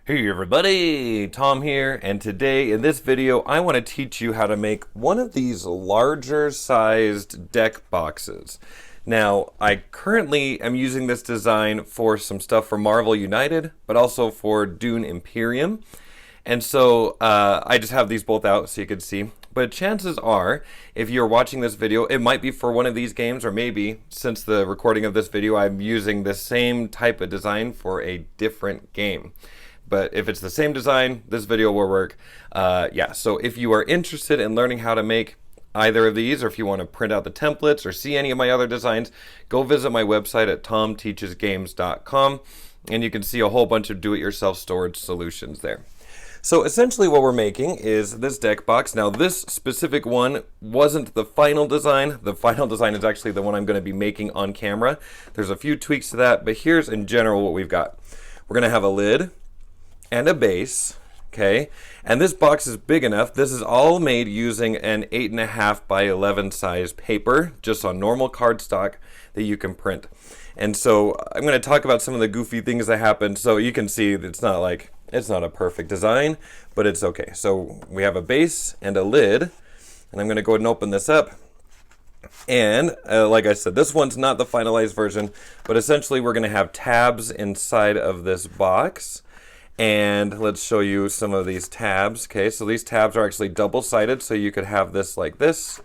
Hey everybody, Tom here, and today in this video I want to teach you how to make one of these larger sized deck boxes. Now, I currently am using this design for some stuff for Marvel United, but also for Dune Imperium. And so I just have these both out so you can see. But chances are, if you're watching this video, it might be for one of these games, or maybe since the recording of this video, I'm using the same type of design for a different game. But if it's the same design, this video will work. Yeah, so if you are interested in learning how to make either of these, or if you want to print out the templates or see any of my other designs, go visit my website at tomteachesgames.com, and you can see a whole bunch of do-it-yourself storage solutions there. So essentially what we're making is this deck box. Now this specific one wasn't the final design. The final design is actually the one I'm going to be making on camera. There's a few tweaks to that, but here's in general what we've got. We're going to have a lid and a base, okay? And this box is big enough. This is all made using an 8.5 by 11 size paper, just on normal cardstock that you can print. And so I'm going to talk about some of the goofy things that happened, so you can see that it's not a perfect design, but it's okay. So we have a base and a lid, and I'm going to go ahead and open this up. And like I said, this one's not the finalized version, but essentially we're going to have tabs inside of this box. And let's show you some of these tabs. Okay, so these tabs are actually double-sided, so you could have this like this,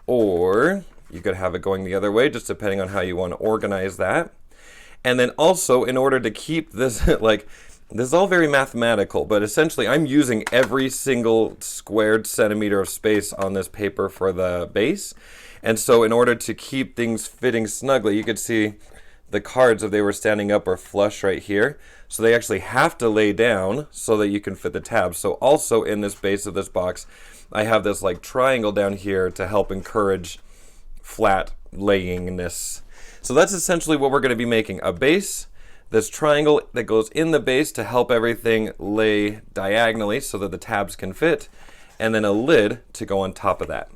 or you could have it going the other way, just depending on how you want to organize that. And then also, in order to keep this, this is all very mathematical, but essentially I'm using every single squared centimeter of space on this paper for the base. And so in order to keep things fitting snugly, you could see the cards, if they were standing up, are flush right here. So they actually have to lay down so that you can fit the tabs. So also in this base of this box, I have this like triangle down here to help encourage flat layingness. So that's essentially what we're going to be making. A base, this triangle that goes in the base to help everything lay diagonally so that the tabs can fit, and then a lid to go on top of that.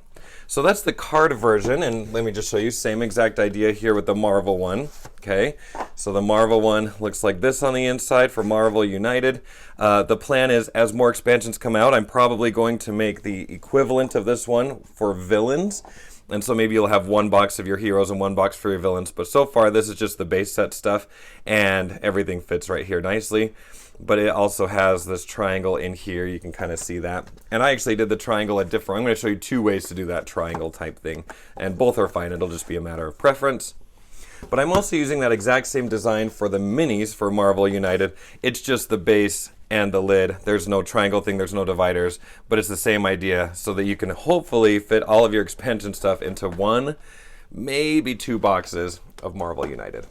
So that's the card version, and let me just show you, same exact idea here with the Marvel one, okay? So the Marvel one looks like this on the inside for Marvel United. The plan is, as more expansions come out, I'm probably going to make the equivalent of this one for villains. And so maybe you'll have one box of your heroes and one box for your villains. But so far, this is just the base set stuff, and everything fits right here nicely. But it also has this triangle in here. You can kind of see that. And I actually did the triangle at different. I'm going to show you two ways to do that triangle type thing. And both are fine. It'll just be a matter of preference. But I'm also using that exact same design for the minis for Marvel United. It's just the base and the lid. There's no triangle thing. There's no dividers. But it's the same idea so that you can hopefully fit all of your expansion stuff into one, maybe two boxes of Marvel United.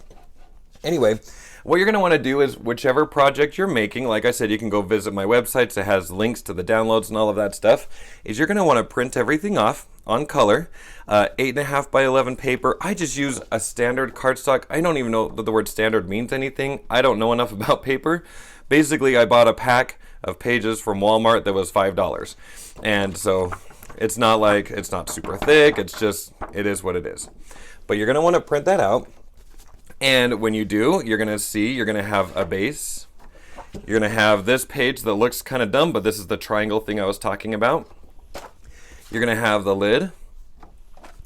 Anyway, what you're going to want to do is whichever project you're making, like I said, you can go visit my website. So it has links to the downloads and all of that stuff, is you're going to want to print everything off on color, 8.5 by 11 paper. I just use a standard cardstock. I don't even know that the word standard means anything. I don't know enough about paper. Basically, I bought a pack of pages from Walmart that was $5. And so it's not super thick. It's just, it is what it is. But you're going to want to print that out. And when you do, you're going to have a base. You're going to have this page that looks kind of dumb, but this is the triangle thing I was talking about. You're going to have the lid,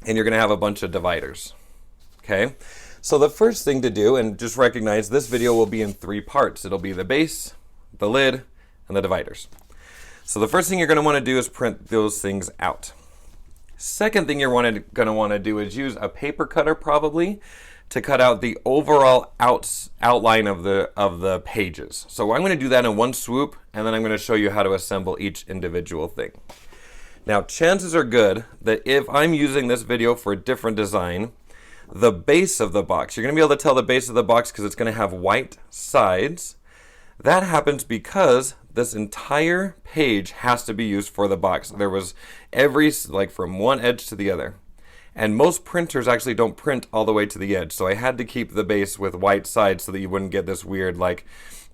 and you're going to have a bunch of dividers. Okay? So the first thing to do, and just recognize this video will be in three parts. It'll be the base, the lid, and the dividers. So the first thing you're going to want to do is print those things out. Second thing you're going to want to do is use a paper cutter probably to cut out the overall outline of the pages. So I'm going to do that in one swoop, and then I'm going to show you how to assemble each individual thing. Now, chances are good that if I'm using this video for a different design, the base of the box, you're going to be able to tell the base of the box because it's going to have white sides. That happens because this entire page has to be used for the box. There was from one edge to the other. And most printers actually don't print all the way to the edge. So I had to keep the base with white sides so that you wouldn't get this weird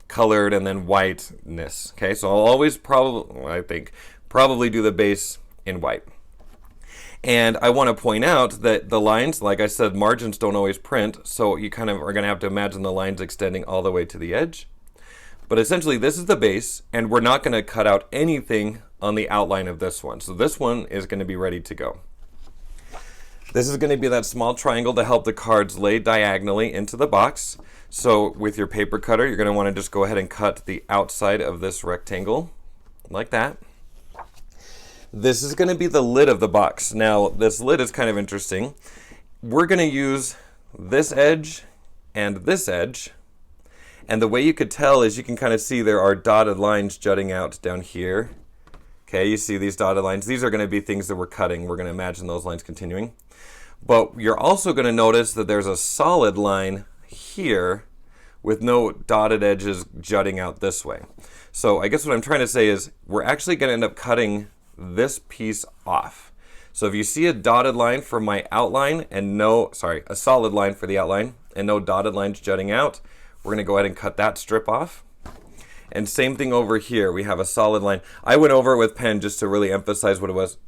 colored and then whiteness. Okay, so I'll always probably do the base in white. And I want to point out that the lines, like I said, margins don't always print. So you kind of are going to have to imagine the lines extending all the way to the edge. But essentially this is the base, and we're not going to cut out anything on the outline of this one. So this one is going to be ready to go. This is going to be that small triangle to help the cards lay diagonally into the box. So with your paper cutter, you're going to want to just go ahead and cut the outside of this rectangle like that. This is going to be the lid of the box. Now, this lid is kind of interesting. We're going to use this edge and this edge. And the way you could tell is you can kind of see there are dotted lines jutting out down here. Okay, you see these dotted lines. These are going to be things that we're cutting. We're going to imagine those lines continuing. But you're also going to notice that there's a solid line here with no dotted edges jutting out this way. So I guess what I'm trying to say is we're actually going to end up cutting this piece off. So if you see a dotted line for my outline and a solid line for the outline and no dotted lines jutting out, we're going to go ahead and cut that strip off. And same thing over here. We have a solid line. I went over it with pen just to really emphasize what it was.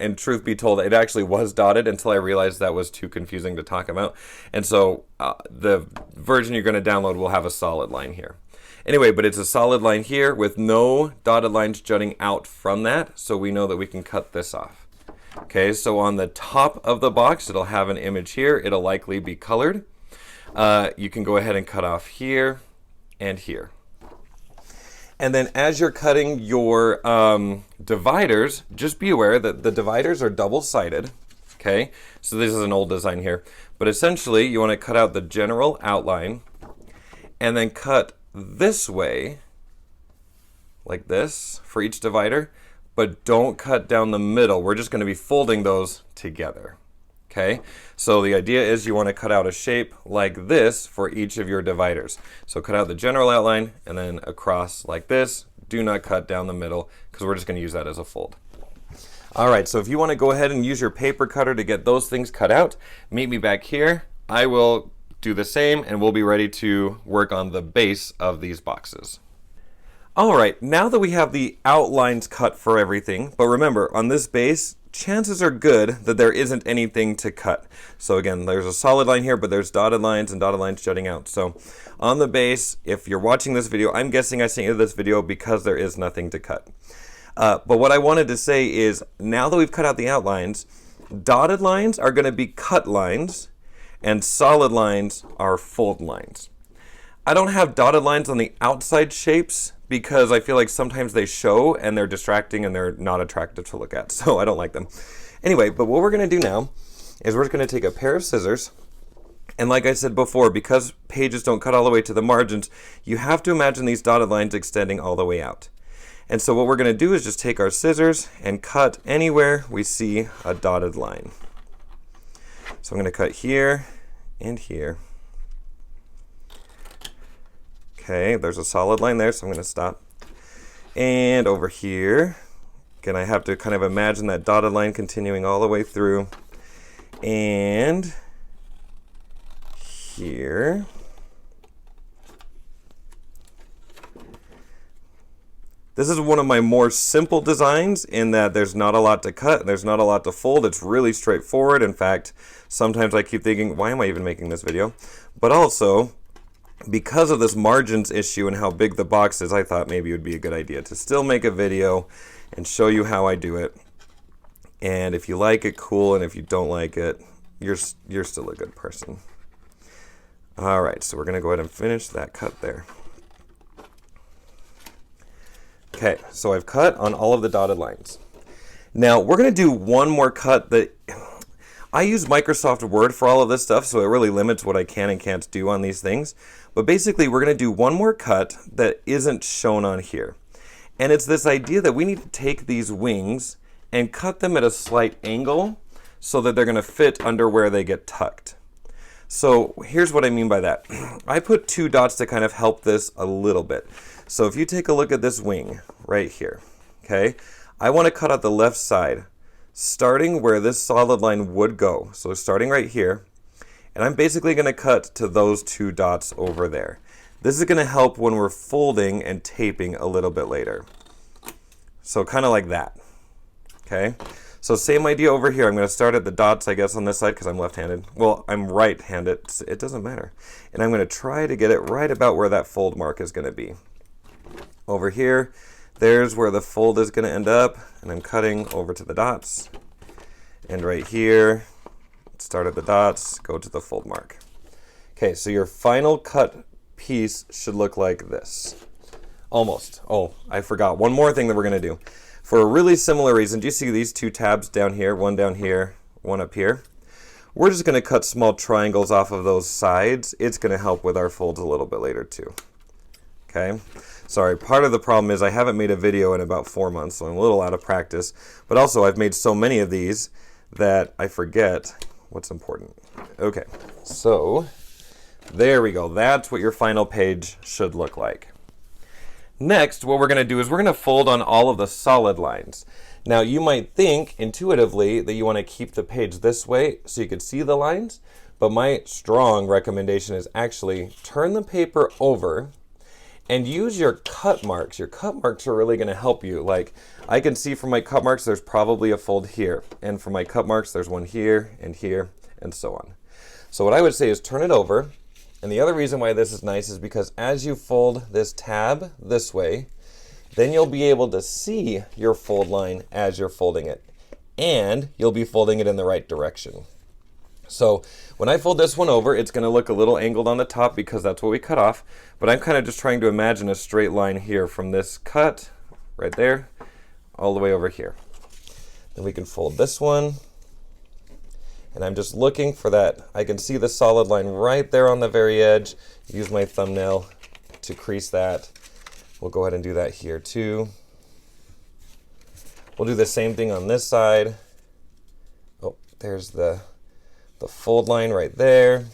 And truth be told, it actually was dotted until I realized that was too confusing to talk about. And so the version you're going to download will have a solid line here. Anyway, but it's a solid line here with no dotted lines jutting out from that. So we know that we can cut this off. Okay, so on the top of the box, it'll have an image here. It'll likely be colored. You can go ahead and cut off here and here. And then as you're cutting your dividers, just be aware that the dividers are double-sided, okay? So this is an old design here. But essentially, you want to cut out the general outline and then cut this way, like this, for each divider, but don't cut down the middle. We're just going to be folding those together. Okay, so the idea is you want to cut out a shape like this for each of your dividers. So cut out the general outline and then across like this. Do not cut down the middle because we're just going to use that as a fold. All right, so if you want to go ahead and use your paper cutter to get those things cut out, meet me back here. I will do the same and we'll be ready to work on the base of these boxes. All right, now that we have the outlines cut for everything, but remember on this base, chances are good that there isn't anything to cut. So again, there's a solid line here, but there's dotted lines and dotted lines jutting out. So on the base, if you're watching this video, I'm guessing I sent you this video because there is nothing to cut. But what I wanted to say is now that we've cut out the outlines, dotted lines are going to be cut lines and solid lines are fold lines. I don't have dotted lines on the outside shapes because I feel like sometimes they show and they're distracting and they're not attractive to look at, so I don't like them. Anyway, but what we're going to do now is we're just going to take a pair of scissors, and like I said before, because pages don't cut all the way to the margins, you have to imagine these dotted lines extending all the way out. And so what we're going to do is just take our scissors and cut anywhere we see a dotted line. So I'm going to cut here and here. Okay, there's a solid line there, so I'm going to stop. And over here, again, I have to kind of imagine that dotted line continuing all the way through. And here. This is one of my more simple designs in that there's not a lot to cut, there's not a lot to fold. It's really straightforward. In fact, sometimes I keep thinking, why am I even making this video? But also, because of this margins issue and how big the box is, I thought maybe it would be a good idea to still make a video and show you how I do it. And if you like it, cool, and if you don't like it, you're still a good person. All right, so we're going to go ahead and finish that cut there. Okay, so I've cut on all of the dotted lines. Now, we're going to do one more cut that... I use Microsoft Word for all of this stuff, so it really limits what I can and can't do on these things. But basically, we're going to do one more cut that isn't shown on here. And it's this idea that we need to take these wings and cut them at a slight angle so that they're going to fit under where they get tucked. So here's what I mean by that. I put 2 dots to kind of help this a little bit. So if you take a look at this wing right here, okay, I want to cut out the left side, starting where this solid line would go. So starting right here, and I'm basically going to cut to those 2 dots over there. This is going to help when we're folding and taping a little bit later. So kind of like that, okay? So same idea over here. I'm going to start at the dots, I guess, on this side because I'm left-handed. Well, I'm right-handed. It doesn't matter. And I'm going to try to get it right about where that fold mark is going to be. over here, there's where the fold is going to end up, and I'm cutting over to the dots. And right here, start at the dots, go to the fold mark. Okay, so your final cut piece should look like this. Almost. Oh, I forgot. One more thing that we're going to do. For a really similar reason, do you see these two tabs down here, one down here, one up here? We're just going to cut small triangles off of those sides. It's going to help with our folds a little bit later too. Okay? Sorry, part of the problem is I haven't made a video in about 4 months, so I'm a little out of practice. But also I've made so many of these that I forget what's important. Okay, so there we go. That's what your final page should look like. Next, what we're going to do is we're going to fold on all of the solid lines. Now, you might think intuitively that you want to keep the page this way so you can see the lines, but my strong recommendation is actually turn the paper over and use your cut marks. Your cut marks are really going to help you. Like, I can see from my cut marks there's probably a fold here, and from my cut marks there's one here, and so on. So what I would say is turn it over. And the other reason why this is nice is because as you fold this tab this way, then you'll be able to see your fold line as you're folding it. And you'll be folding it in the right direction. So when I fold this one over, it's going to look a little angled on the top because that's what we cut off. But I'm kind of just trying to imagine a straight line here from this cut right there all the way over here. Then we can fold this one. And I'm just looking for that. I can see the solid line right there on the very edge. Use my thumbnail to crease that. We'll go ahead and do that here too. We'll do the same thing on this side. Oh, there's the fold line right there.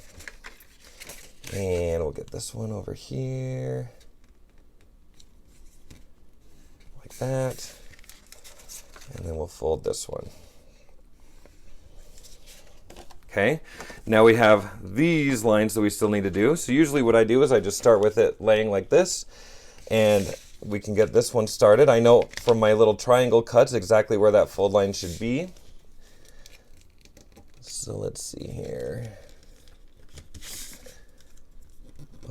And we'll get this one over here. Like that. And then we'll fold this one. Okay, now we have these lines that we still need to do. So usually what I do is I just start with it laying like this, and we can get this one started. I know from my little triangle cuts exactly where that fold line should be. So let's see here.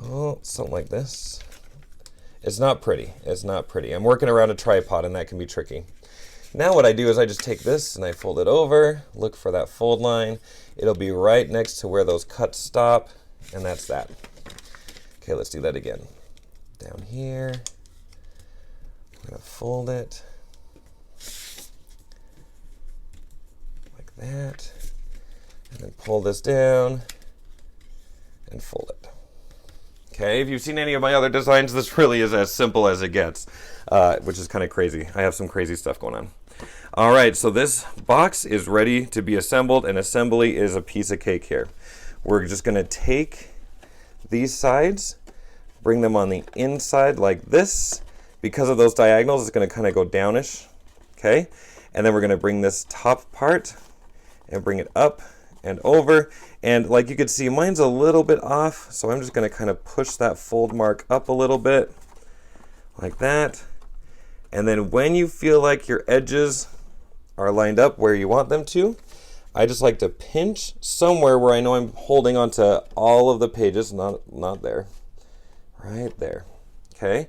Oh, something like this. It's not pretty. It's not pretty. I'm working around a tripod and that can be tricky. Now what I do is I just take this and I fold it over, look for that fold line. It'll be right next to where those cuts stop, and that's that. Okay, let's do that again. Down here, I'm gonna fold it like that, and then pull this down and fold it. Okay, if you've seen any of my other designs, this really is as simple as it gets, which is kind of crazy. I have some crazy stuff going on. All right, so this box is ready to be assembled, and assembly is a piece of cake here. We're just gonna take these sides, bring them on the inside like this. Because of those diagonals, it's gonna kind of go downish, okay? And then we're gonna bring this top part and bring it up and over. And like you can see, mine's a little bit off, so I'm just gonna kind of push that fold mark up a little bit, like that. And then when you feel like your edges are lined up where you want them to, I just like to pinch somewhere where I know I'm holding onto all of the pages, not there, right there, okay?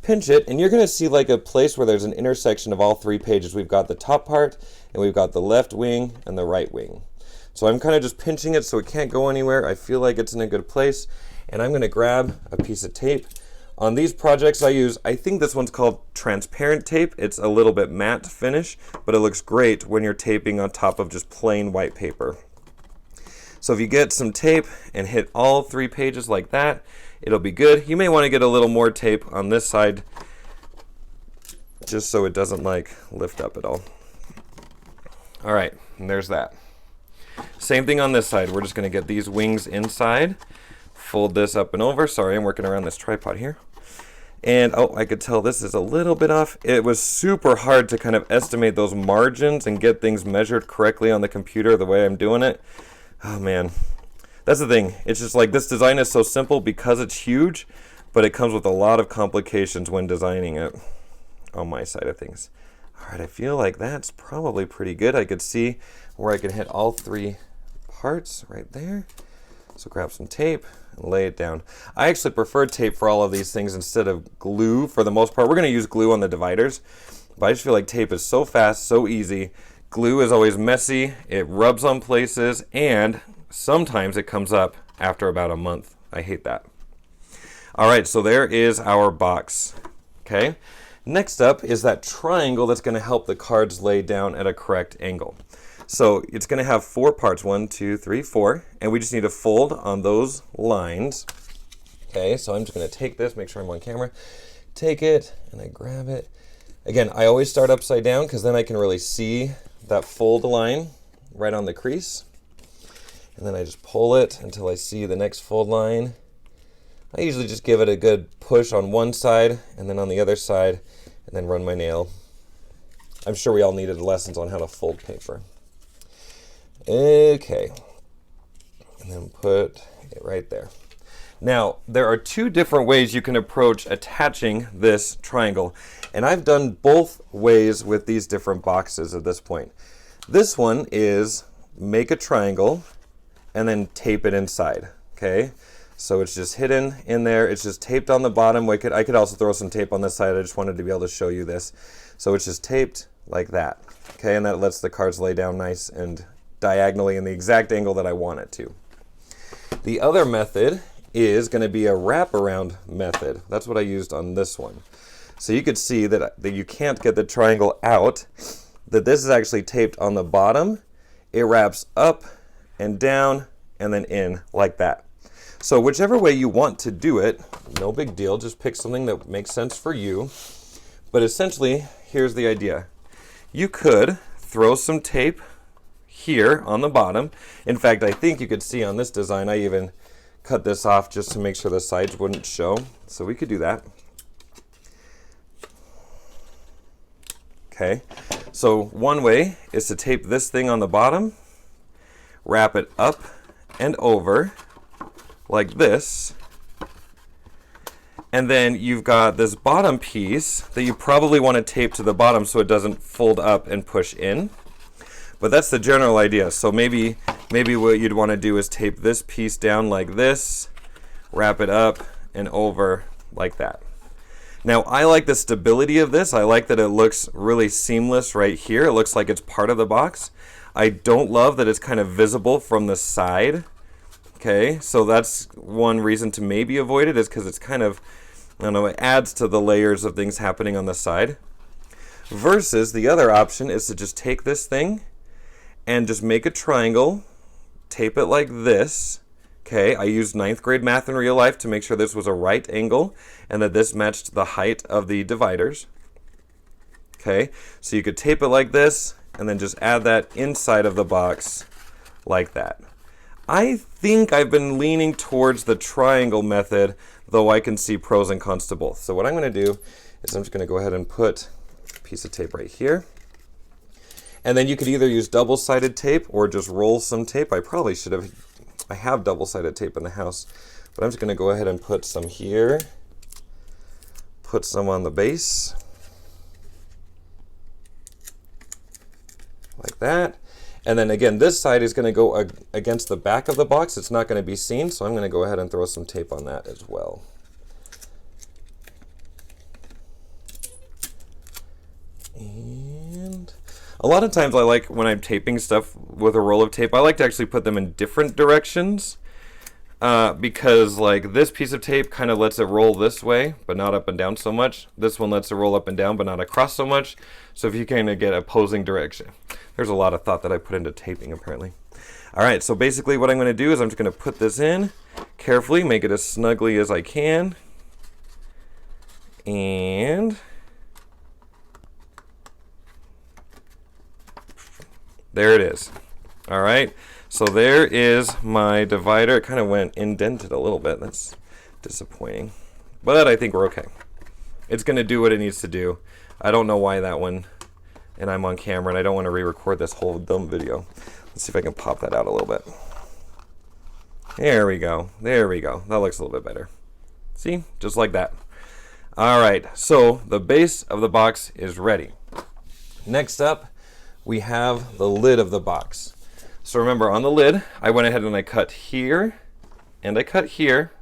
Pinch it, and you're gonna see like a place where there's an intersection of all three pages. We've got the top part, and we've got the left wing and the right wing. So I'm kind of just pinching it so it can't go anywhere. I feel like it's in a good place, and I'm gonna grab a piece of tape. On these projects I think this one's called transparent tape. It's a little bit matte finish, but it looks great when you're taping on top of just plain white paper. So if you get some tape and hit all three pages like that, it'll be good. You may want to get a little more tape on this side just so it doesn't like lift up at all. All right, and there's that. Same thing on this side. We're just going to get these wings inside, fold this up and over. Sorry, I'm working around this tripod here. And oh, I could tell this is a little bit off. It was super hard to kind of estimate those margins and get things measured correctly on the computer the way I'm doing it. Oh man, that's the thing. It's just like this design is so simple because it's huge, but it comes with a lot of complications when designing it on my side of things. All right, I feel like that's probably pretty good. I could see where I can hit all three parts right there. So grab some tape, and lay it down. I actually prefer tape for all of these things instead of glue for the most part. We're going to use glue on the dividers, but I just feel like tape is so fast, so easy. Glue is always messy, it rubs on places, and sometimes it comes up after about a month. I hate that. All right, so there is our box. Okay, next up is that triangle that's going to help the cards lay down at a correct angle. So it's going to have 4 parts, 1, 2, 3, 4, and we just need to fold on those lines. Okay, so I'm just going to take this, make sure I'm on camera, take it, and I grab it. Again, I always start upside down because then I can really see that fold line right on the crease. And then I just pull it until I see the next fold line. I usually just give it a good push on one side and then on the other side, and then run my nail. I'm sure we all needed lessons on how to fold paper. Okay, and then put it right there. Now, there are 2 different ways you can approach attaching this triangle, and I've done both ways with these different boxes at this point. This one is make a triangle and then tape it inside, okay? So it's just hidden in there, it's just taped on the bottom. I could also throw some tape on this side, I just wanted to be able to show you this. So it's just taped like that, okay? And that lets the cards lay down nice and diagonally in the exact angle that I want it to. The other method is going to be a wraparound method. That's what I used on this one. So you could see that you can't get the triangle out, that this is actually taped on the bottom. It wraps up and down and then in like that. So whichever way you want to do it, no big deal, just pick something that makes sense for you. But essentially, here's the idea. You could throw some tape here on the bottom. In fact, I think you could see on this design, I even cut this off just to make sure the sides wouldn't show. So we could do that. Okay, so one way is to tape this thing on the bottom, wrap it up and over like this, and then you've got this bottom piece that you probably want to tape to the bottom so it doesn't fold up and push in. But that's the general idea. So maybe what you'd want to do is tape this piece down like this, wrap it up and over like that. Now, I like the stability of this. I like that it looks really seamless right here. It looks like it's part of the box. I don't love that it's kind of visible from the side. Okay, so that's one reason to maybe avoid it, is because it's kind of, I don't know, it adds to the layers of things happening on the side. Versus the other option is to just take this thing and just make a triangle, tape it like this. Okay, I used 9th grade math in real life to make sure this was a right angle and that this matched the height of the dividers. Okay, so you could tape it like this and then just add that inside of the box like that. I think I've been leaning towards the triangle method, though I can see pros and cons to both. So what I'm going to do is I'm just going to go ahead and put a piece of tape right here. And then you could either use double-sided tape or just roll some tape. I have double-sided tape in the house, but I'm just going to go ahead and put some here, put some on the base, like that. And then again, this side is going to go against the back of the box. It's not going to be seen, so I'm going to go ahead and throw some tape on that as well. And a lot of times I like, when I'm taping stuff with a roll of tape, I like to actually put them in different directions because like this piece of tape kind of lets it roll this way, but not up and down so much. This one lets it roll up and down, but not across so much. So if you kind of get opposing direction. There's a lot of thought that I put into taping apparently. All right, so basically what I'm going to do is I'm just going to put this in carefully, make it as snugly as I can. And there it is. All right, so there is my divider. It kind of went indented a little bit. That's disappointing, but I think we're okay. It's going to do what it needs to do. I don't know why that one, and I'm on camera and I don't want to re-record this whole dumb video. Let's see if I can pop that out a little bit. There we go. There we go. That looks a little bit better. See? Just like that. All right, so the base of the box is ready. Next up, we have the lid of the box. So remember, on the lid, I went ahead and I cut here and I cut here.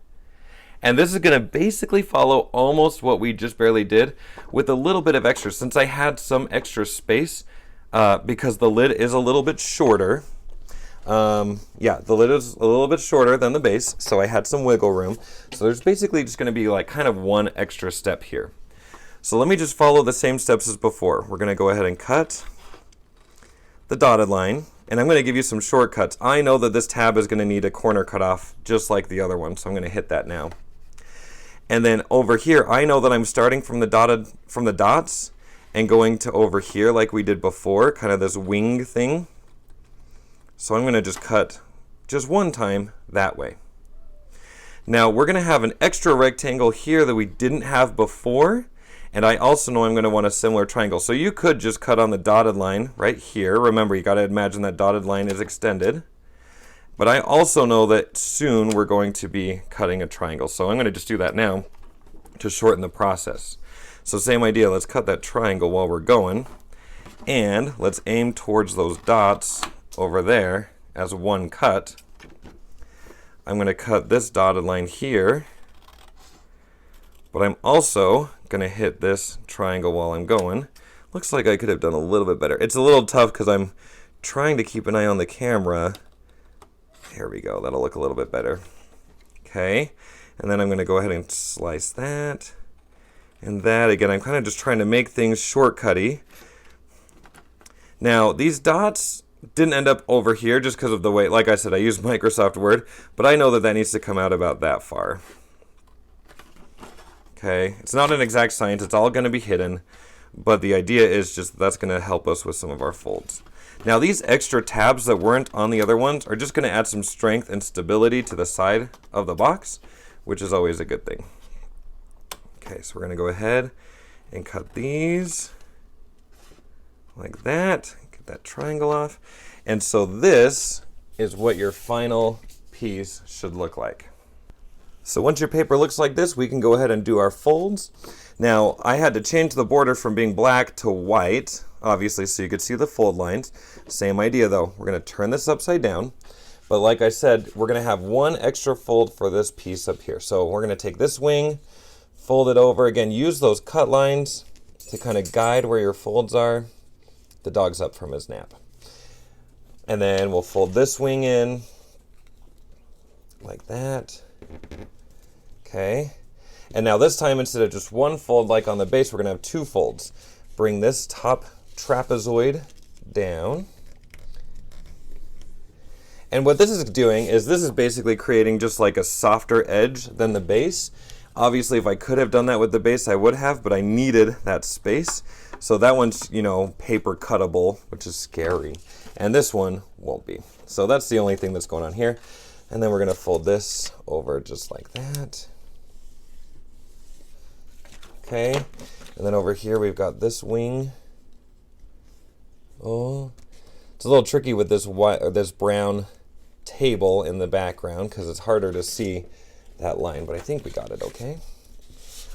And this is going to basically follow almost what we just barely did with a little bit of extra. Since I had some extra space, because the lid is a little bit shorter. Yeah, the lid is a little bit shorter than the base, so I had some wiggle room. So there's basically just going to be like kind of one extra step here. So let me just follow the same steps as before. We're going to go ahead and cut the dotted line. And I'm going to give you some shortcuts. I know that this tab is going to need a corner cut off just like the other one, so I'm going to hit that now. And then over here, I know that I'm starting from the dots and going to over here like we did before, kind of this wing thing. So I'm going to just cut just one time that way. Now we're going to have an extra rectangle here that we didn't have before. And I also know I'm going to want a similar triangle. So you could just cut on the dotted line right here. Remember, you got to imagine that dotted line is extended. But I also know that soon we're going to be cutting a triangle. So I'm going to just do that now to shorten the process. So same idea, let's cut that triangle while we're going. And let's aim towards those dots over there as one cut. I'm going to cut this dotted line here. But I'm also going to hit this triangle while I'm going. Looks like I could have done a little bit better. It's a little tough because I'm trying to keep an eye on the camera. There we go, that'll look a little bit better. Okay, and then I'm going to go ahead and slice that. And that, again, I'm kind of just trying to make things shortcutty. Now, these dots didn't end up over here just because of the way, like I said, I used Microsoft Word, but I know that that needs to come out about that far. Okay, it's not an exact science, it's all going to be hidden, but the idea is just that's going to help us with some of our folds. Now these extra tabs that weren't on the other ones are just going to add some strength and stability to the side of the box, which is always a good thing. Okay, so we're going to go ahead and cut these like that, get that triangle off, and so this is what your final piece should look like. So once your paper looks like this, we can go ahead and do our folds. Now, I had to change the border from being black to white, obviously, so you could see the fold lines. Same idea though, we're going to turn this upside down. But like I said, we're going to have one extra fold for this piece up here. So we're going to take this wing, fold it over. Again, use those cut lines to kind of guide where your folds are. The dog's up from his nap. And then we'll fold this wing in like that. Okay, and now this time instead of just one fold like on the base, we're going to have two folds. Bring this top trapezoid down. And what this is doing is this is basically creating just like a softer edge than the base. Obviously, if I could have done that with the base, I would have, but I needed that space. So that one's, you know, paper cuttable, which is scary. And this one won't be. So that's the only thing that's going on here. And then we're going to fold this over just like that. Okay, and then over here we've got this wing. Oh, it's a little tricky with this white or this brown table in the background because it's harder to see that line, but I think we got it okay.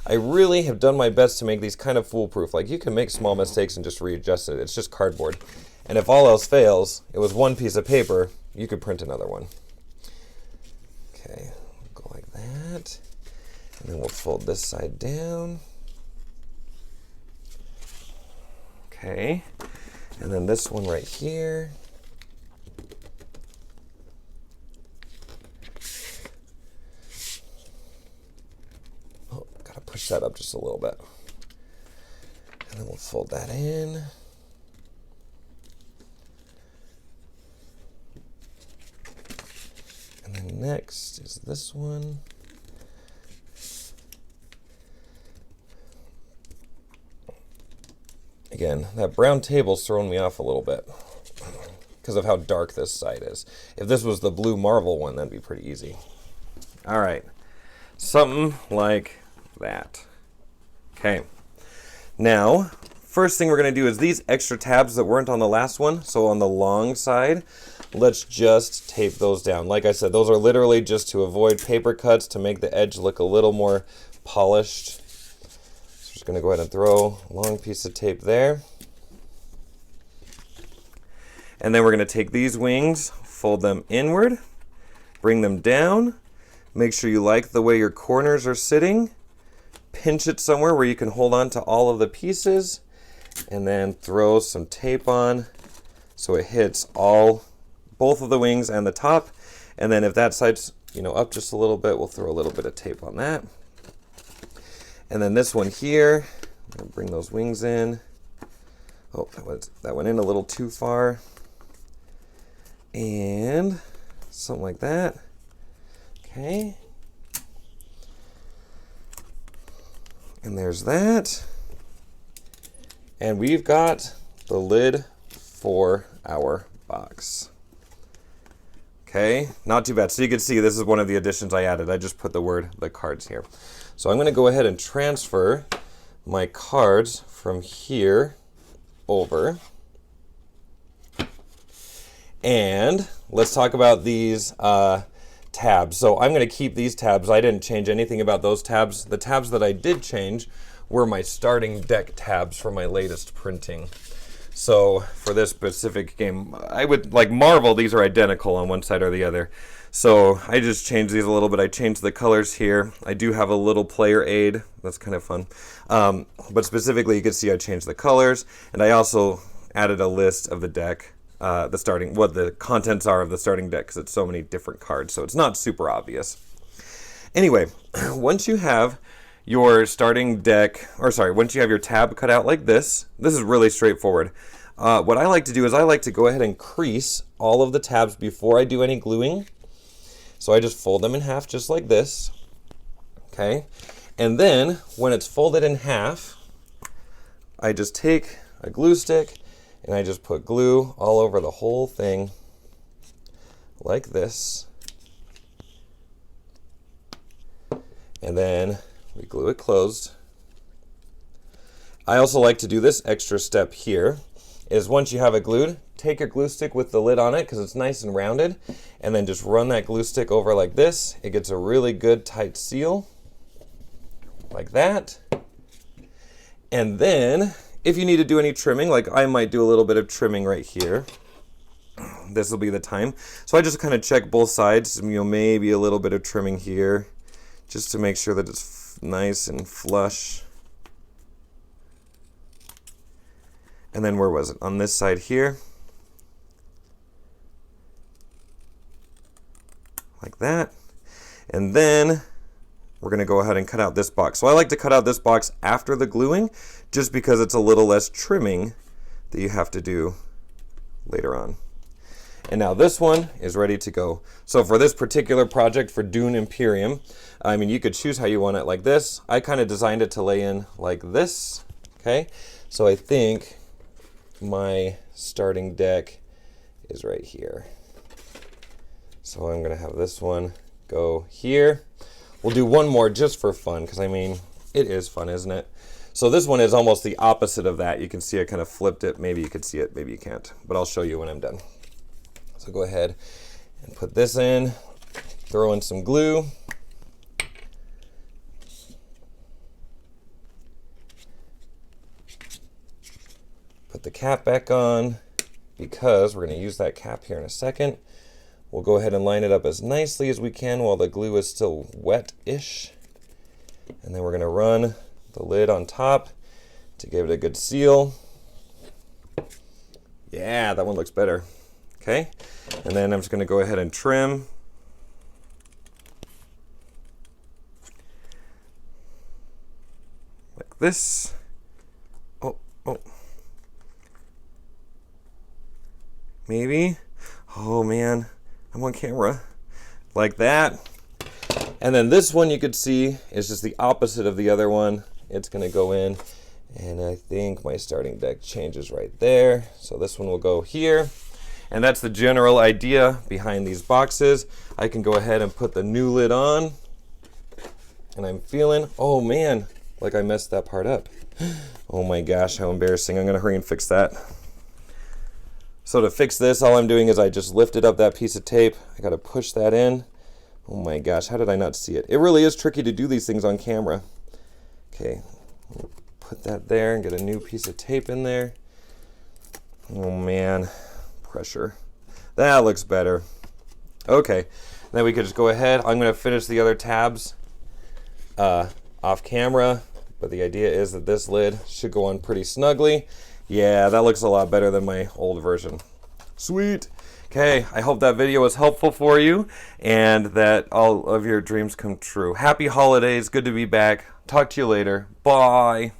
I really have done my best to make these kind of foolproof. Like, you can make small mistakes and just readjust it. It's just cardboard. And if all else fails, it was one piece of paper, you could print another one. Okay, go like that. And then we'll fold this side down. Okay, and then this one right here. Oh, gotta push that up just a little bit. And then we'll fold that in. And then next is this one. Again, that brown table's throwing me off a little bit because of how dark this side is. If this was the blue marble one, that'd be pretty easy. All right, something like that. Okay, now, first thing we're gonna do is these extra tabs that weren't on the last one, so on the long side, let's just tape those down. Like I said, those are literally just to avoid paper cuts, to make the edge look a little more polished. Just going to go ahead and throw a long piece of tape there. And then we're going to take these wings, fold them inward, bring them down, Make sure you like the way your corners are sitting. Pinch it somewhere where you can hold on to all of the pieces, and then throw some tape on so it hits both of the wings and the top. And then if that side's up just a little bit, we'll throw a little bit of tape on that. And then this one here, I'm gonna bring those wings in. Oh, that went in a little too far. And something like that. Okay. And there's that. And we've got the lid for our box. Okay, not too bad. So you can see this is one of the additions I added. I just put the cards here. So I'm going to go ahead and transfer my cards from here over. And let's talk about these tabs. So I'm going to keep these tabs. I didn't change anything about those tabs. The tabs that I did change were my starting deck tabs for my latest printing. So for this specific game, I would marvel these are identical on one side or the other. So I just changed these a little bit. I changed the colors here. I do have a little player aid. That's kind of fun. But specifically, you can see I changed the colors, and I also added a list of the deck, what the contents are of the starting deck, because it's so many different cards, so it's not super obvious. Anyway, once you have your starting deck, once you have your tab cut out like this is really straightforward. What I like to do is I like to go ahead and crease all of the tabs before I do any gluing. So I just fold them in half just like this. Okay. And then when it's folded in half, I just take a glue stick and I just put glue all over the whole thing like this. And then we glue it closed. I also like to do this extra step here, is once you have it glued, take your glue stick with the lid on it because it's nice and rounded, and then just run that glue stick over like this. It gets a really good tight seal, like that. And then, if you need to do any trimming, like I might do a little bit of trimming right here, this will be the time. So I just kind of check both sides, maybe a little bit of trimming here, just to make sure that it's nice and flush. And then where was it? On this side here. Like that. And then we're going to go ahead and cut out this box. So I like to cut out this box after the gluing, just because it's a little less trimming that you have to do later on. And now this one is ready to go. So for this particular project for Dune Imperium, you could choose how you want it, like this. I kind of designed it to lay in like this, okay? So I think my starting deck is right here. So I'm gonna have this one go here. We'll do one more just for fun, because it is fun, isn't it? So this one is almost the opposite of that. You can see I kind of flipped it. Maybe you could see it, maybe you can't, but I'll show you when I'm done. So go ahead and put this in, throw in some glue. Put the cap back on, because we're going to use that cap here in a second. We'll go ahead and line it up as nicely as we can while the glue is still wet-ish. And then we're going to run the lid on top to give it a good seal. Yeah, that one looks better. Okay, and then I'm just going to go ahead and trim. Like this. Oh. Maybe. Oh man, I'm on camera. Like that. And then this one you could see is just the opposite of the other one. It's going to go in, and I think my starting deck changes right there. So this one will go here. And that's the general idea behind these boxes. I can go ahead and put the new lid on. And I'm feeling, oh man, like I messed that part up. Oh my gosh, how embarrassing. I'm gonna hurry and fix that. So to fix this, all I'm doing is I just lifted up that piece of tape. I gotta push that in. Oh my gosh, how did I not see it? It really is tricky to do these things on camera. Okay, put that there and get a new piece of tape in there. Oh man. Pressure. That looks better. Okay, Then we could just go ahead. I'm going to finish the other tabs off camera, but the idea is that this lid should go on pretty snugly. Yeah, that looks a lot better than my old version. Sweet. Okay, I hope that video was helpful for you and that all of your dreams come true. Happy holidays. Good to be back. Talk to you later. Bye.